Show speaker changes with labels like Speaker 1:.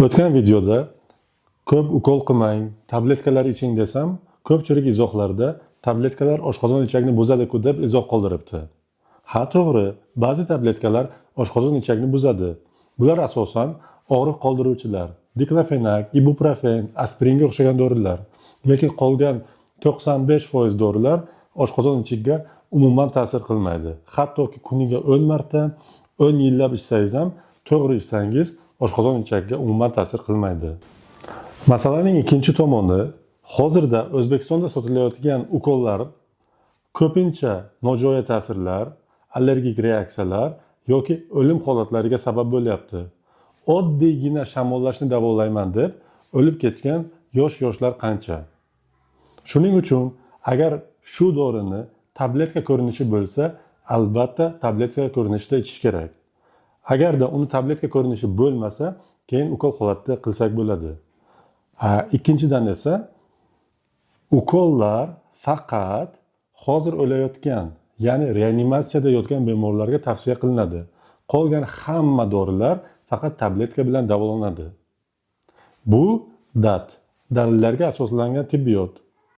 Speaker 1: O'tgan videoda ko'p ukol qilmang, tabletkalar iching desam, ko'pchilik izohlarda tabletkalar oshqozon ichakni buzadi-ku deb izoh qoldiribdi. Ha, to'g'ri, ba'zi tabletkalar oshqozon ichakni buzadi. Bular asosan og'riq qoldiruvchilar, diklofenak, ibuprofen, aspiringa o'xshagan dorilar. Lekin qolgan 95% dorilar oshqozon ichigiga umuman ta'sir qilmaydi. Hattoki kuniga 10 marta, 10 yillab ichsangiz ham, to'g'ri ichsangiz oshqozon ichagiga umuman ta'sir qilmaydi. Masalaning ikkinchi tomoni, hozirda O'zbekistonda sotilayotgan ukollar ko'pincha nojo'ya ta'sirlar, allergik reaksiyalar yoki o'lim holatlariga sabab bo'lyapti. Oddiygina shamollashni davolayman deb o'lib ketgan yoshlar qancha. Shuning uchun agar shu dorini tabletka ko'rinishi bo'lsa, albatta tabletka ko'rinishida ichish kerak. Agarda uni tabletka ko'rinishi bo'lmasa, keyin ukol holatda qilsak bo'ladi. Ikkinchidan esa ukollar faqat hozir o'layotgan, ya'ni reanimatsiyada yotgan bemorlarga tavsiya qilinadi. Qolgan hamma dorilar faqat tabletka bilan davolanadi. Bu dalillarga asoslangan tibbiyot.